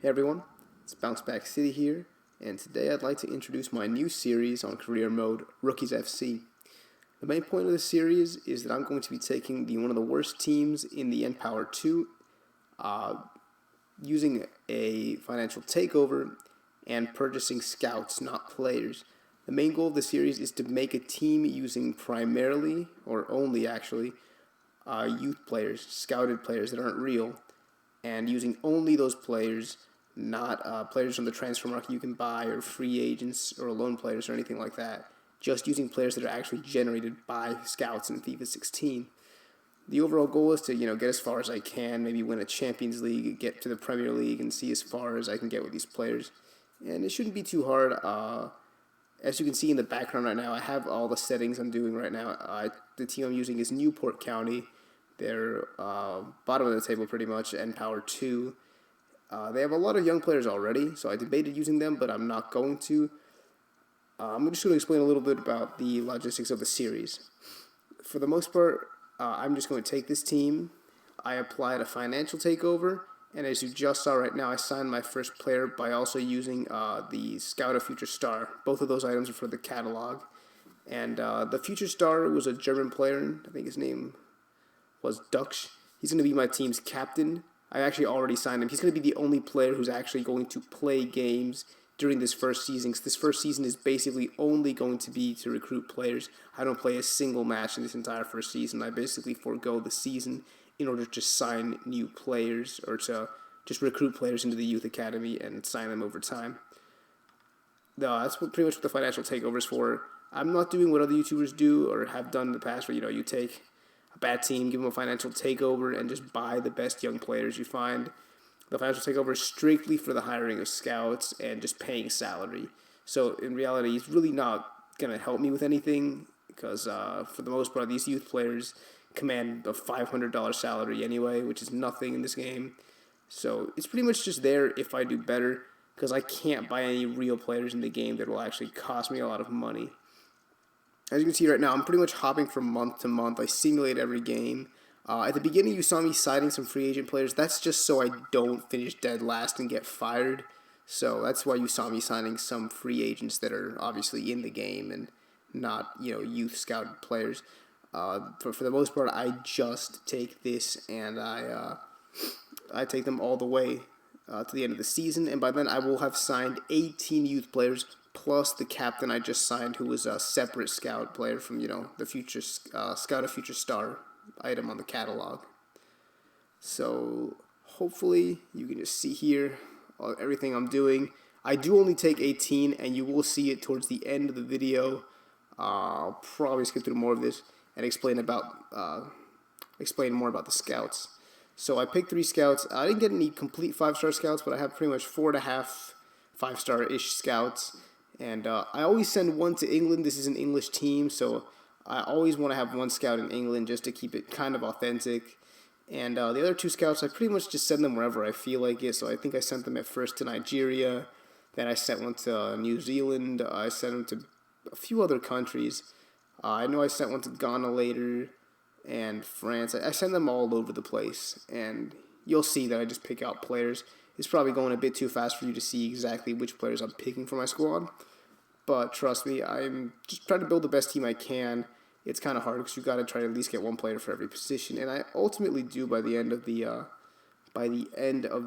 Hey everyone, it's BounceBackCity here, and today I'd like to introduce my new series on career mode, Rookies FC. The main point of this series is that I'm going to be taking one of the worst teams in the N-Power 2, using a financial takeover and purchasing scouts, not players. The main goal of the series is to make a team using primarily, or only actually, youth players, scouted players that aren't real, and using only those players, not players from the transfer market you can buy, or free agents, or loan players, or anything like that. Just using players that are actually generated by scouts in FIFA 16. The overall goal is to get as far as I can, maybe win a Champions League, get to the Premier League, and see as far as I can get with these players. And it shouldn't be too hard. As you can see in the background right now, I have all the settings I'm doing right now. The team I'm using is Newport County. They're bottom of the table pretty much, N-Power 2. They have a lot of young players already, so I debated using them, but I'm not going to. I'm just going to explain a little bit about the logistics of the series. For the most part, I'm just going to take this team. I applied a financial takeover, and as you just saw right now, I signed my first player by also using the Scout a Future Star. Both of those items are for the catalog. And the Future Star was a German player. I think his name was Dutch. He's going to be my team's captain. I actually already signed him. He's going to be the only player who's actually going to play games during this first season. This first season is basically only going to be to recruit players. I don't play a single match in this entire first season. I basically forego the season in order to sign new players, or to just recruit players into the youth academy and sign them over time. That's pretty much what the financial takeover is for. I'm not doing what other YouTubers do or have done in the past, where you take a bad team, give them a financial takeover, and just buy the best young players you find. The financial takeover is strictly for the hiring of scouts and just paying salary. So in reality, it's really not going to help me with anything, because for the most part, these youth players command a $500 salary anyway, which is nothing in this game. So it's pretty much just there if I do better, because I can't buy any real players in the game that will actually cost me a lot of money. As you can see right now, I'm pretty much hopping from month to month. I simulate every game. At the beginning, you saw me signing some free agent players. That's just so I don't finish dead last and get fired. So that's why you saw me signing some free agents that are obviously in the game and not, youth scouted players. For the most part, I just take this and I take them all the way to the end of the season. And by then, I will have signed 18 youth players, plus the captain I just signed, who was a separate scout player from, the future Scout a Future Star item on the catalog. So hopefully you can just see here everything I'm doing. I do only take 18, and you will see it towards the end of the video. I'll probably skip through more of this and explain more about the scouts. So I picked 3 scouts. I didn't get any complete 5-star scouts, but I have pretty much 4.5 5-star-ish scouts. And I always send one to England. This is an English team, so I always want to have one scout in England just to keep it kind of authentic. And the other 2 scouts, I pretty much just send them wherever I feel like it. So I think I sent them at first to Nigeria. Then I sent one to New Zealand. I sent them to a few other countries. I know I sent one to Ghana later, and France. I send them all over the place. And you'll see that I just pick out players. It's probably going a bit too fast for you to see exactly which players I'm picking for my squad. But trust me, I'm just trying to build the best team I can. It's kind of hard because you've got to try to at least get one player for every position, and I ultimately do by the end of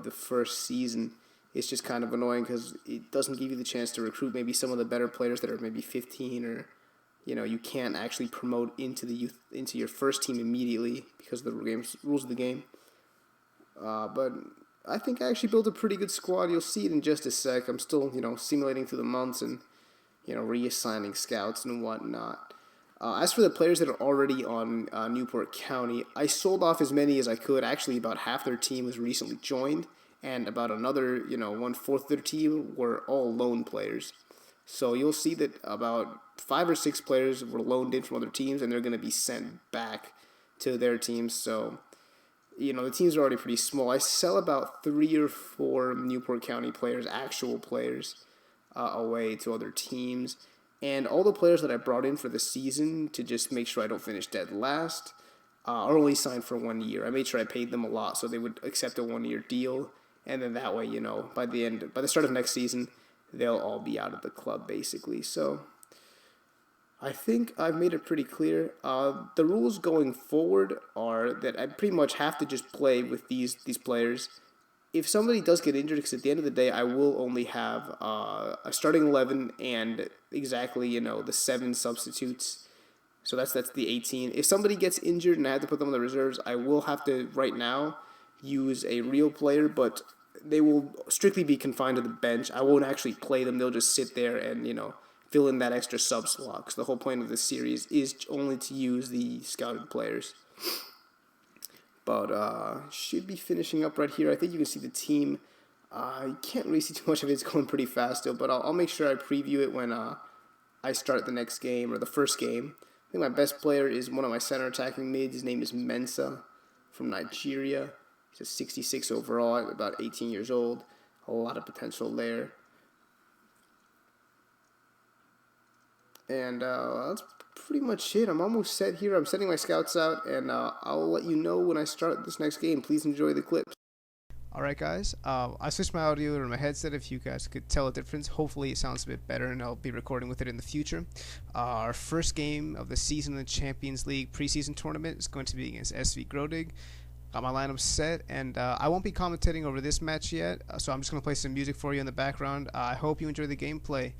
the first season. It's just kind of annoying because it doesn't give you the chance to recruit maybe some of the better players that are maybe 15, or you can't actually promote into your first team immediately because of the rules of the game. But I think I actually built a pretty good squad. You'll see it in just a sec. I'm still simulating through the months and reassigning scouts and whatnot. As for the players that are already on Newport County, I sold off as many as I could. Actually, about half their team was recently joined, and about another, 1/4 of their team were all loan players. So you'll see that about 5 or 6 players were loaned in from other teams, and they're going to be sent back to their teams. So, the teams are already pretty small. I sell about 3 or 4 Newport County players, actual players, away to other teams. And all the players that I brought in for the season to just make sure I don't finish dead last are only signed for 1 year. I made sure I paid them a lot so they would accept a 1-year deal. and then that way, by the start of next season, they'll all be out of the club basically. So I think I've made it pretty clear. The rules going forward are that I pretty much have to just play with these players. If somebody does get injured, because at the end of the day, I will only have a starting 11 and exactly, the 7 substitutes. So that's the 18. If somebody gets injured and I have to put them on the reserves, I will have to, right now, use a real player, but they will strictly be confined to the bench. I won't actually play them. They'll just sit there and, fill in that extra sub slot. Because the whole point of this series is only to use the scouted players. But should be finishing up right here. I think you can see the team. You can't really see too much of it. It's going pretty fast still. But I'll make sure I preview it when I start the next game or the first game. I think my best player is one of my center attacking mids. His name is Mensa from Nigeria. He's a 66 overall, about 18 years old. A lot of potential there. And that's pretty much it. I'm almost set here. I'm setting my scouts out, and I'll let you know when I start this next game. Please enjoy the clips. Alright guys, I switched my audio to my headset if you guys could tell a difference. Hopefully it sounds a bit better and I'll be recording with it in the future. Our first game of the season in the Champions League preseason tournament is going to be against SV Grodig. Got my lineup set, and I won't be commentating over this match yet, so I'm just going to play some music for you in the background. I hope you enjoy the gameplay.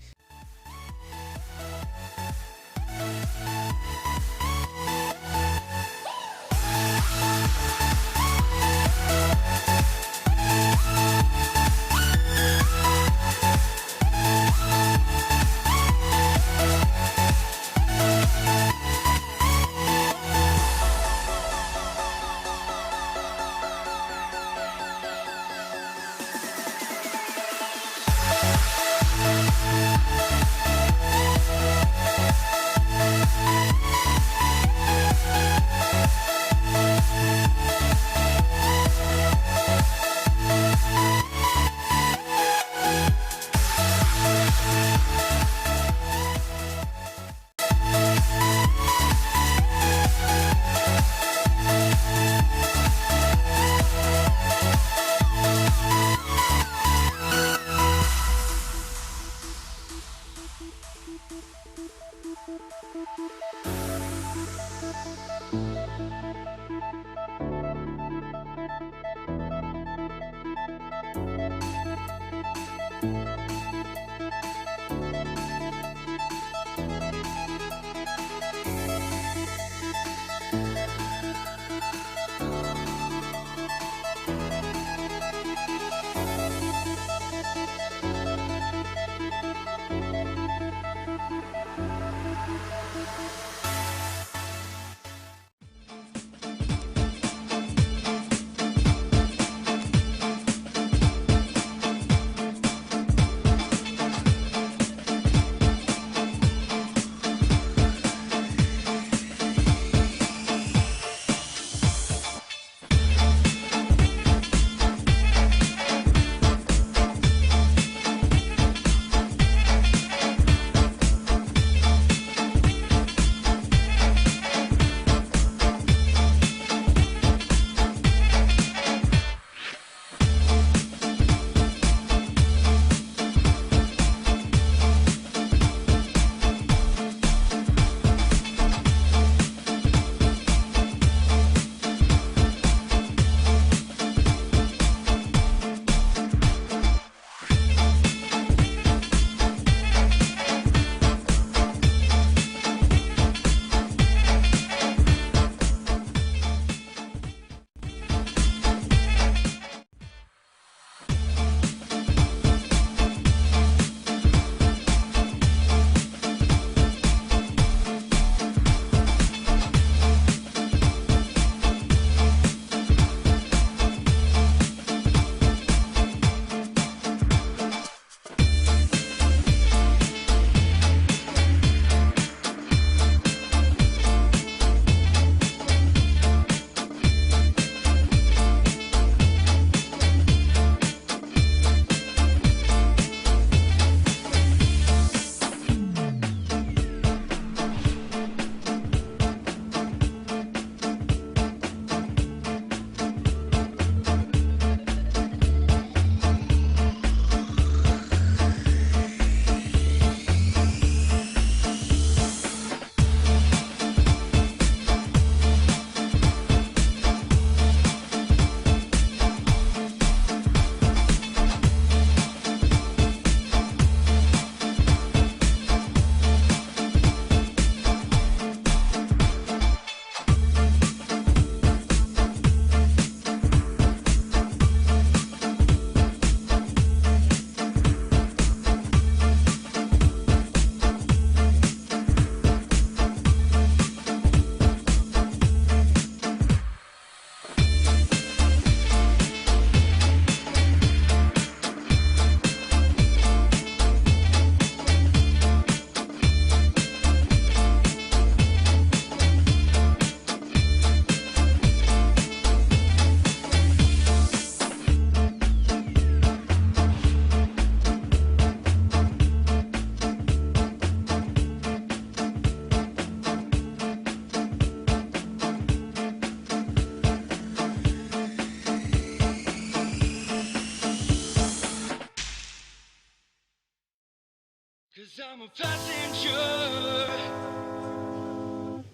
'Cause I'm a passenger,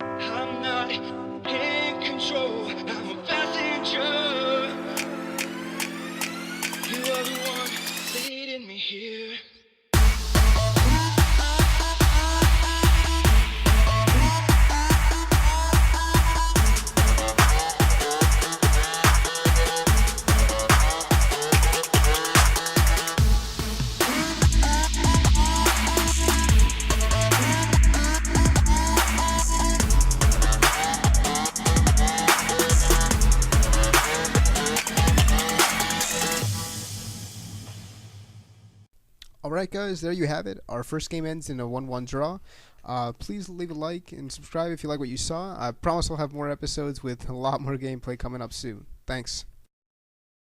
I'm not in control, I'm a passenger, you are the one leading me here. Alright guys, there you have it. Our first game ends in a 1-1 draw. Please leave a like and subscribe if you like what you saw. I promise I'll have more episodes with a lot more gameplay coming up soon. Thanks.